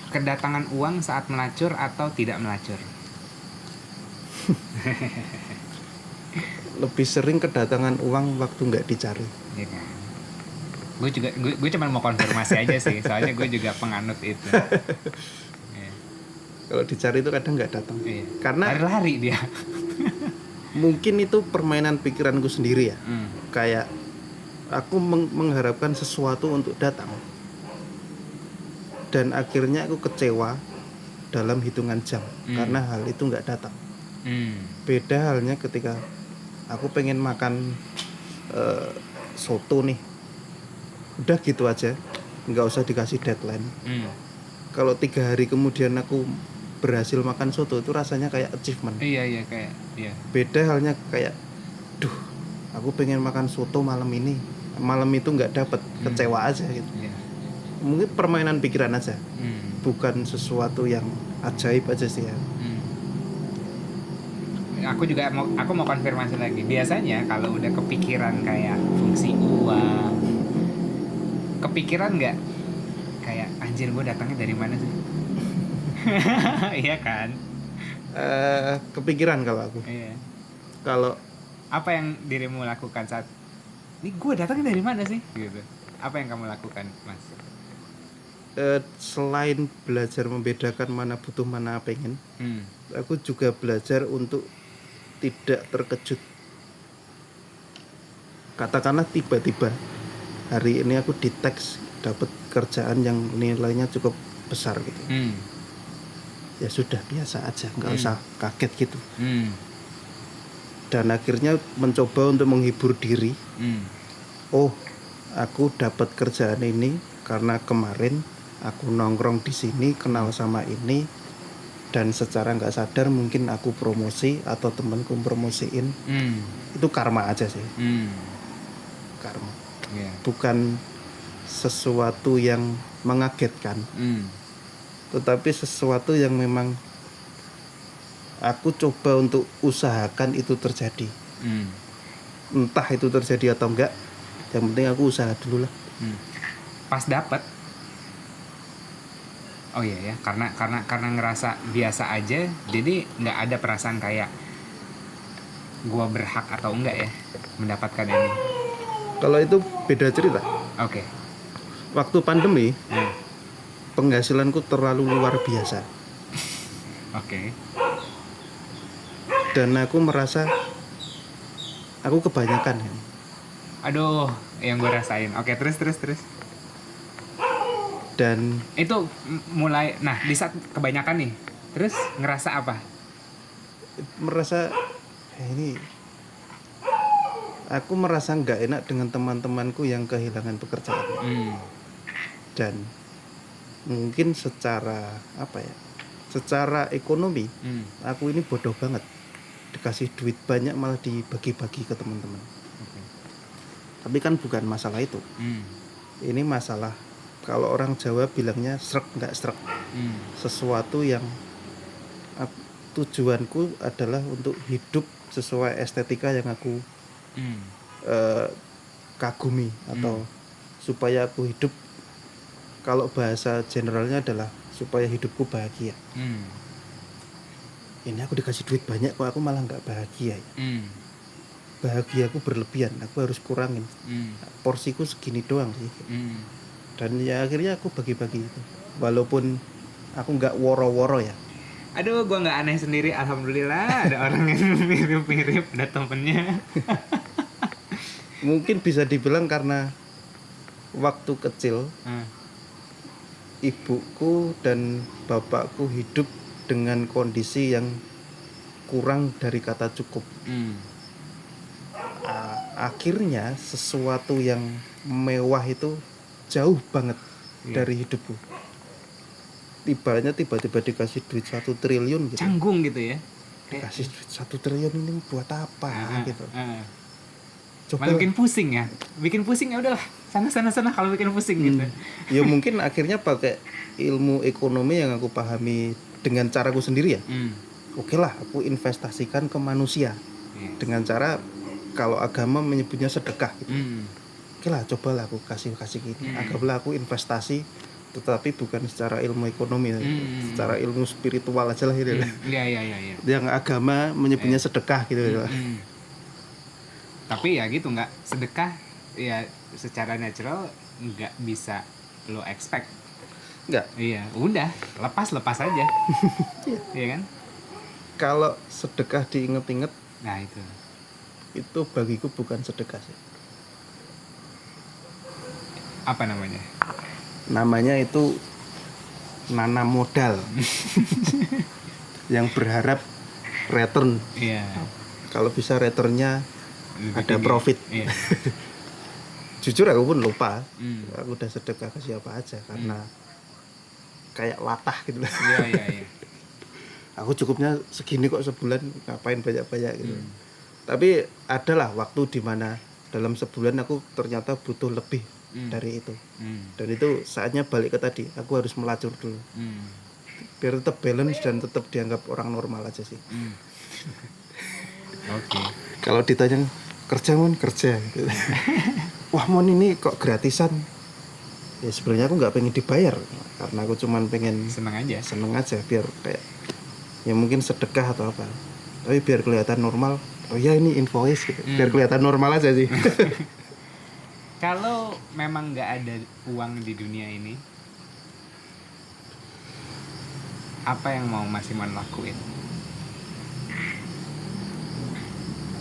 kedatangan uang saat melacur atau tidak melacur? Lebih sering kedatangan uang waktu nggak dicari. Iya kan? Gue cuma mau konfirmasi aja sih, soalnya gue juga penganut itu. Iya. Kalau dicari itu kadang nggak datang. Iya. Karena lari dia. mungkin itu permainan pikiranku sendiri ya. Hmm. Kayak aku mengharapkan sesuatu untuk datang. Dan akhirnya aku kecewa dalam hitungan jam karena hal itu nggak datang. Beda halnya ketika aku pengen makan soto nih, udah gitu aja, nggak usah dikasih deadline. Kalau 3 hari kemudian aku berhasil makan soto, itu rasanya kayak achievement. Iya kayak iya. Beda halnya kayak, aku pengen makan soto malam ini, malam itu nggak dapet, kecewa aja gitu. Iya. Mungkin permainan pikiran aja, bukan sesuatu yang ajaib aja sih ya. Aku mau konfirmasi lagi. Biasanya kalau udah kepikiran kayak fungsi uang, kepikiran nggak kayak anjir gue datangnya dari mana sih? Iya kan? Kepikiran kalau aku. Iya. Kalau Apa yang dirimu lakukan saat ini gue datangnya dari mana sih? Gitu. Apa yang kamu lakukan, Mas? selain belajar membedakan mana butuh mana pengen, aku juga belajar untuk tidak terkejut. Katakanlah tiba-tiba hari ini aku di teks dapat kerjaan yang nilainya cukup besar gitu. Ya sudah, biasa aja, nggak usah kaget gitu. Dan akhirnya mencoba untuk menghibur diri. Oh, aku dapat kerjaan ini karena kemarin aku nongkrong di sini, kenal sama ini, dan secara nggak sadar mungkin aku promosi atau temanku promosiin. Itu karma aja sih. Karma. Yeah. Bukan sesuatu yang mengagetkan, tetapi sesuatu yang memang aku coba untuk usahakan itu terjadi. Entah itu terjadi atau enggak, yang penting aku usaha dulu lah. Pas dapet, oh iya ya, karena ngerasa biasa aja, jadi nggak ada perasaan kayak gua berhak atau enggak ya mendapatkan ini. Kalau itu beda cerita. Oke. Waktu pandemi, penghasilanku terlalu luar biasa. Oke. Dan aku merasa aku kebanyakan ya. Aduh, yang gue rasain. Oke, terus. Dan Itu mulai, nah di saat kebanyakan nih, terus ngerasa apa? merasa ini, aku merasa nggak enak dengan teman-temanku yang kehilangan pekerjaan. Dan mungkin secara apa ya, secara ekonomi aku ini bodoh banget, dikasih duit banyak malah dibagi-bagi ke teman-teman. Tapi kan bukan masalah itu. Ini masalah, kalau orang Jawa bilangnya srek nggak srek. Sesuatu yang tujuanku adalah untuk hidup sesuai estetika yang aku kagumi, atau supaya aku hidup, kalau bahasa generalnya adalah supaya hidupku bahagia. Ini aku dikasih duit banyak kok aku malah nggak bahagia ya. Bahagiaku berlebihan, aku harus kurangin. Porsiku segini doang sih. Dan ya akhirnya aku bagi-bagi itu, walaupun aku nggak woro-woro ya. Aduh, gue nggak aneh sendiri, alhamdulillah ada orang yang mirip-mirip, ada temennya. Mungkin bisa dibilang karena waktu kecil ibuku dan bapakku hidup dengan kondisi yang kurang dari kata cukup. Akhirnya sesuatu yang mewah itu jauh banget dari hidupku. Tiba-tiba dikasih duit 1 triliun gitu. Canggung gitu ya. Dikasih duit 1 triliun ini buat apa gitu. Coba bikin pusing ya. Bikin pusing ya udahlah. Sana kalau bikin pusing gitu. Ya mungkin akhirnya pakai ilmu ekonomi yang aku pahami dengan caraku sendiri ya. Oke lah, aku investasikan ke manusia dengan cara kalau agama menyebutnya sedekah gitu. Hmm. Oke lah, cobalah aku kasih gini. Anggaplah aku investasi, tetapi bukan secara ilmu ekonomi, secara ilmu spiritual aja lah gitu. Iya. Yang agama menyebutnya sedekah gitu. Tapi ya gitu, nggak sedekah ya secara natural nggak bisa lo expect. Enggak. Iya, udah lepas aja. Iya kan? Kalau sedekah diinget-inget, Nah itu bagiku bukan sedekah sih. apa namanya? Namanya itu nanam modal yang berharap return. Iya. Kalau bisa returnnya Lebih ada tinggi. profit. Iya. Jujur aku pun lupa. Hmm. Aku udah sedekah ke siapa aja karena kayak latah gitu. Iya. Aku cukupnya segini kok sebulan, ngapain banyak-banyak gitu. Tapi adalah waktu di mana dalam sebulan aku ternyata butuh lebih dari itu. Dan itu saatnya balik ke tadi, aku harus melacur dulu. Biar tetap balance dan tetap dianggap orang normal aja sih. Oke. Kalau ditanya kerja gitu. Wah mon ini kok gratisan? Ya sebenarnya aku nggak pengen dibayar, karena aku cuman pengen Seneng aja biar kayak ya mungkin sedekah atau apa. Tapi biar kelihatan normal. Oh ya ini invoice gitu. Biar kelihatan normal aja sih. Kalau memang nggak ada uang di dunia ini, apa yang mau Mas Simon lakuin?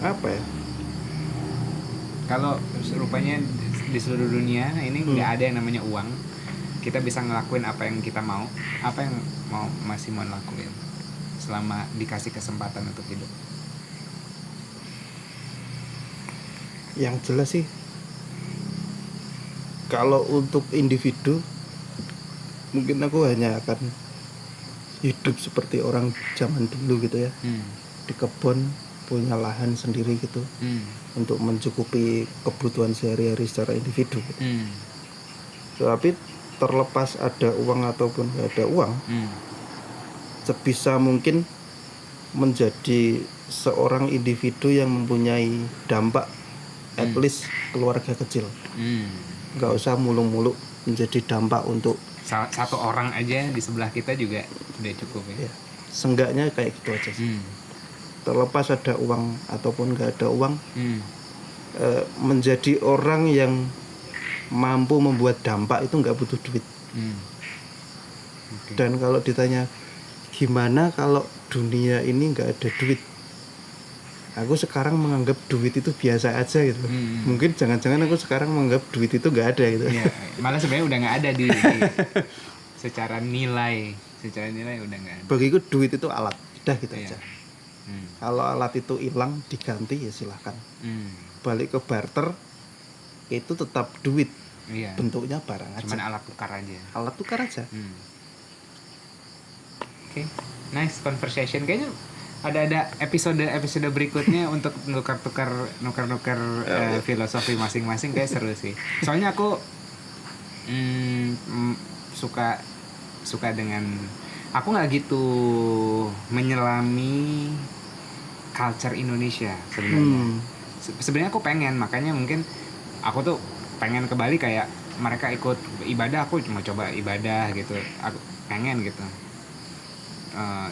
Apa ya? Kalau rupanya di seluruh dunia ini nggak ada yang namanya uang, kita bisa ngelakuin apa yang kita mau. Apa yang mau Mas Simon lakuin selama dikasih kesempatan untuk hidup? Yang jelas sih, kalau untuk individu mungkin aku hanya akan hidup seperti orang zaman dulu gitu ya, di kebun, punya lahan sendiri gitu, untuk mencukupi kebutuhan sehari-hari secara individu gitu. Tapi terlepas ada uang ataupun gak ada uang, sebisa mungkin menjadi seorang individu yang mempunyai dampak at least keluarga kecil. Nggak usah mulu-mulu menjadi dampak untuk Satu orang aja di sebelah kita juga udah cukup ya. Seenggaknya kayak gitu aja sih. Terlepas ada uang ataupun nggak ada uang, menjadi orang yang mampu membuat dampak itu nggak butuh duit. Okay. Dan kalau ditanya gimana kalau dunia ini nggak ada duit, aku sekarang menganggap duit itu biasa aja gitu. Mungkin jangan-jangan aku sekarang menganggap duit itu nggak ada gitu. Ya, malah sebenarnya udah nggak ada di secara nilai udah nggak ada. Bagiku duit itu alat, udah gitu Iya. aja. Kalau alat itu hilang diganti ya silahkan. Balik ke barter itu tetap duit, Iya. bentuknya barang aja. Cuman alat tukar aja. Alat tukar aja. Oke, nice conversation. Kayaknya ada episode berikutnya untuk nukar filosofi masing-masing, kayak seru sih. Soalnya aku suka dengan, aku nggak gitu menyelami culture Indonesia sebenarnya. Sebenarnya aku pengen, makanya mungkin aku tuh pengen ke Bali kayak mereka ikut ibadah, aku cuma coba ibadah gitu. Aku pengen gitu.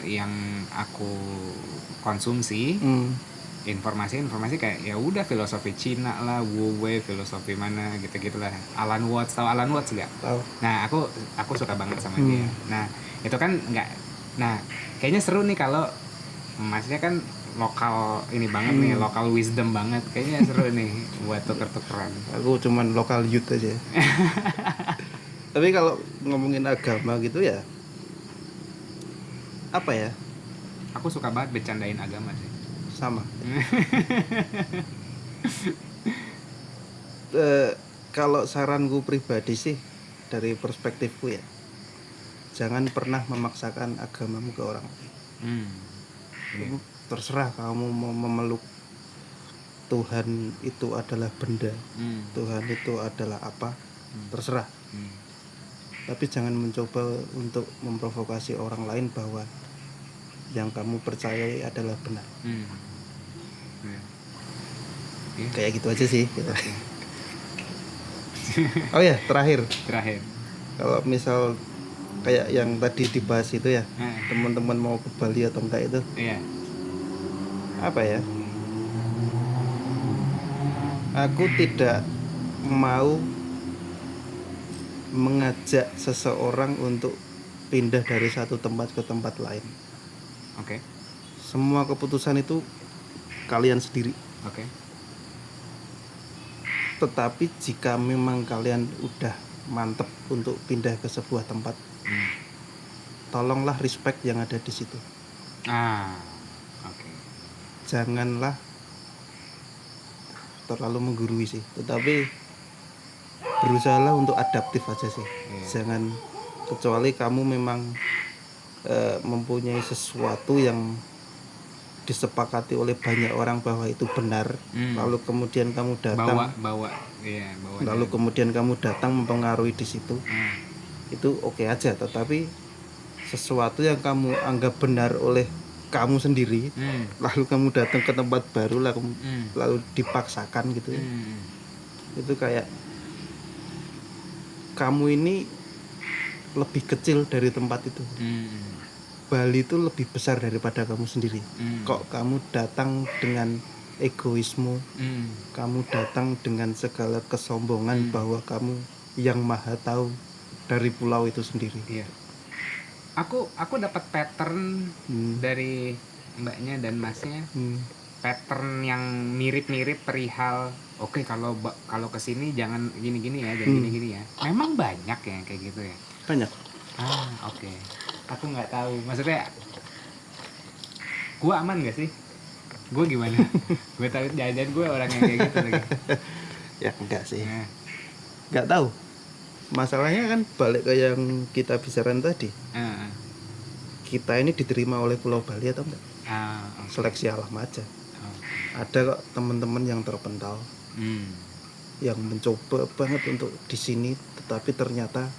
Yang aku konsumsi informasi kayak ya udah filosofi Cina lah, Wu Wei, filosofi mana gitu-gitulah. Alan Watts, tahu Alan Watts nggak? Tahu. Nah aku suka banget sama dia. Nah itu kan nggak, nah kayaknya seru nih kalau masnya kan lokal ini banget nih, lokal wisdom banget, kayaknya seru nih buat tuker-tukeran. Aku cuman lokal youth aja. Tapi kalau ngomongin agama gitu ya, apa ya? Aku suka banget bercandain agama sih. Sama. Kalau saranku pribadi sih, dari perspektifku ya, jangan pernah memaksakan agamamu ke orang lain. Yeah. Terserah kamu mau memeluk Tuhan itu adalah benda, Tuhan itu adalah apa, terserah. Tapi jangan mencoba untuk memprovokasi orang lain bahwa yang kamu percayai adalah benar. Iya. Kayak gitu aja sih gitu. Oh ya, terakhir Terakhir. kalau misal kayak yang tadi dibahas itu ya, Nah, teman-teman mau ke Bali atau enggak itu iya. apa ya, aku tidak mau mengajak seseorang untuk pindah dari satu tempat ke tempat lain. Oke. Semua keputusan itu kalian sendiri. Oke. Tetapi jika memang kalian udah mantep untuk pindah ke sebuah tempat, tolonglah respect yang ada di situ. Oke. Janganlah terlalu menggurui sih, tetapi berusahalah untuk adaptif aja sih. Jangan, kecuali kamu memang mempunyai sesuatu yang disepakati oleh banyak orang bahwa itu benar, lalu kemudian kamu datang, bawa lalu kemudian kamu datang mempengaruhi di situ, itu oke aja. Tetapi sesuatu yang kamu anggap benar oleh kamu sendiri, lalu kamu datang ke tempat baru lalu dipaksakan gitu ya, itu kayak kamu ini lebih kecil dari tempat itu. Bali itu lebih besar daripada kamu sendiri. Kok kamu datang dengan egoisme, kamu datang dengan segala kesombongan bahwa kamu yang maha tahu dari pulau itu sendiri. Iya. Aku dapat pattern dari mbaknya dan masnya, pattern yang mirip-mirip perihal oke, kalau kesini jangan gini-gini ya, jangan gini-gini ya. Memang banyak ya kayak gitu ya. Banyak. Oke. Aku nggak tahu. Maksudnya, gue aman nggak sih? Gue gimana? Gue tahu jajan gue orang yang kayak gitu lagi. Ya enggak sih. Nah. Enggak tahu. Masalahnya kan balik ke yang kita bicarain tadi. Kita ini diterima oleh Pulau Bali atau enggak? Okay. Seleksi alam aja. Ada kok teman-teman yang terpental, yang mencoba banget untuk di sini, tetapi ternyata,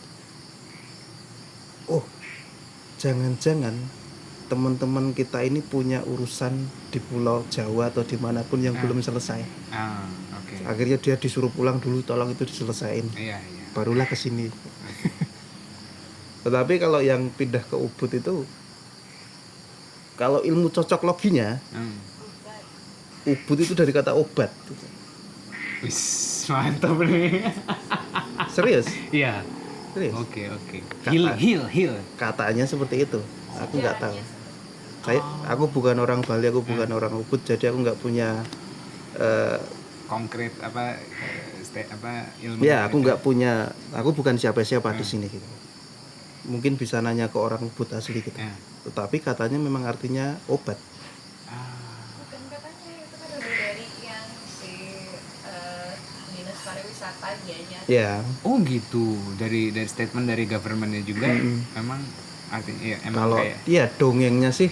jangan-jangan teman-teman kita ini punya urusan di Pulau Jawa atau dimanapun yang belum selesai. Okay. Akhirnya dia disuruh pulang dulu, tolong itu diselesain. Iya. Barulah kesini. Tetapi kalau yang pindah ke Ubud itu, kalau ilmu cocok loginya, Ubud itu dari kata obat. Wis, mantap nih. Serius? Iya. Serius? Oke. Heal. Katanya seperti itu. Aku nggak tahu. Aku bukan orang Bali, aku bukan orang Ubud, jadi aku nggak punya konkret ilmu. Ya, aku nggak punya. Aku bukan siapa-siapa di sini gitu. Mungkin bisa nanya ke orang Ubud asli gitu. Tetapi katanya memang artinya obat. Bukan katanya itu kan udah dari yang si dinas pariwisata dianya. Ya. Oh gitu. Dari statement dari governmentnya juga memang artinya ya, emang kalau kayak. Iya, dongengnya sih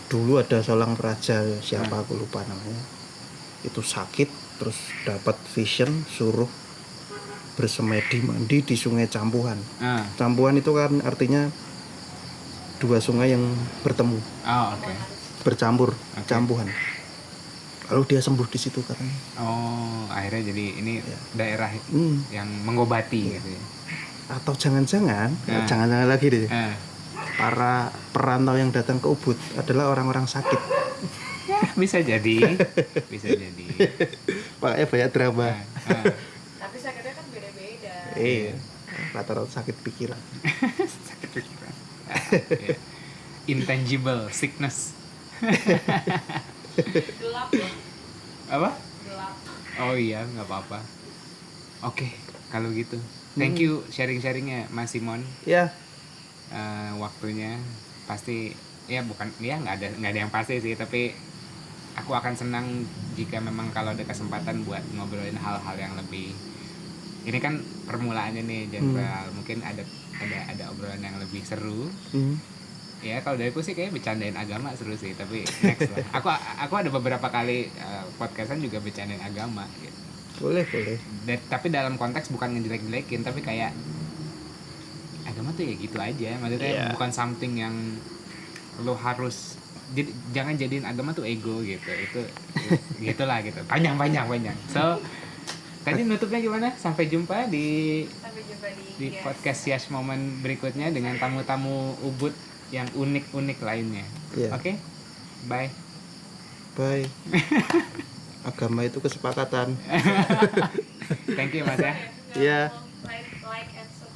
dulu ada seorang raja, siapa aku lupa namanya. Itu sakit terus dapat vision, suruh bersemedi mandi di sungai Campuhan. Campuhan itu kan artinya dua sungai yang bertemu. Bercampur, Campuhan. Lalu dia sembuh di situ katanya. Akhirnya jadi ini daerah yang mengobati gitu ya. Atau jangan-jangan lagi deh. Para perantau yang datang ke Ubud adalah orang-orang sakit. Bisa jadi. Makanya banyak drama. Tapi sakitnya kan beda-beda. Iya. Rata-rata sakit pikiran. Intangible sickness. Gelap loh. Apa? Gelap. Oh iya, nggak apa-apa. Oke, kalau gitu. Thank you sharing-sharingnya Mas Simon. Ya. Waktunya pasti ya nggak ada yang pasti sih, tapi aku akan senang jika memang kalau ada kesempatan buat ngobrolin hal-hal yang lebih. Ini kan permulaannya nih general, mungkin ada obrolan yang lebih seru. Ya kalau dariku sih kayak bercandain agama seru sih, tapi next lah. Aku ada beberapa kali podcastan juga bercandain agama gitu. Boleh. Tapi dalam konteks bukan ngejelek-jelekin, tapi kayak agama tuh ya gitu aja, maksudnya bukan something yang lo harus jadi jangan jadiin agama tuh ego gitu. Itu gitulah gitu. Panjang. So, tadi nutupnya gimana? Sampai jumpa di Sampai jumpa di Yes. podcast Yes Moment berikutnya dengan tamu-tamu Ubud yang unik-unik lainnya. Iya. Oke? Bye. Bye. Agama itu kesepakatan. Thank you Mas ya. Iya. Like and subscribe.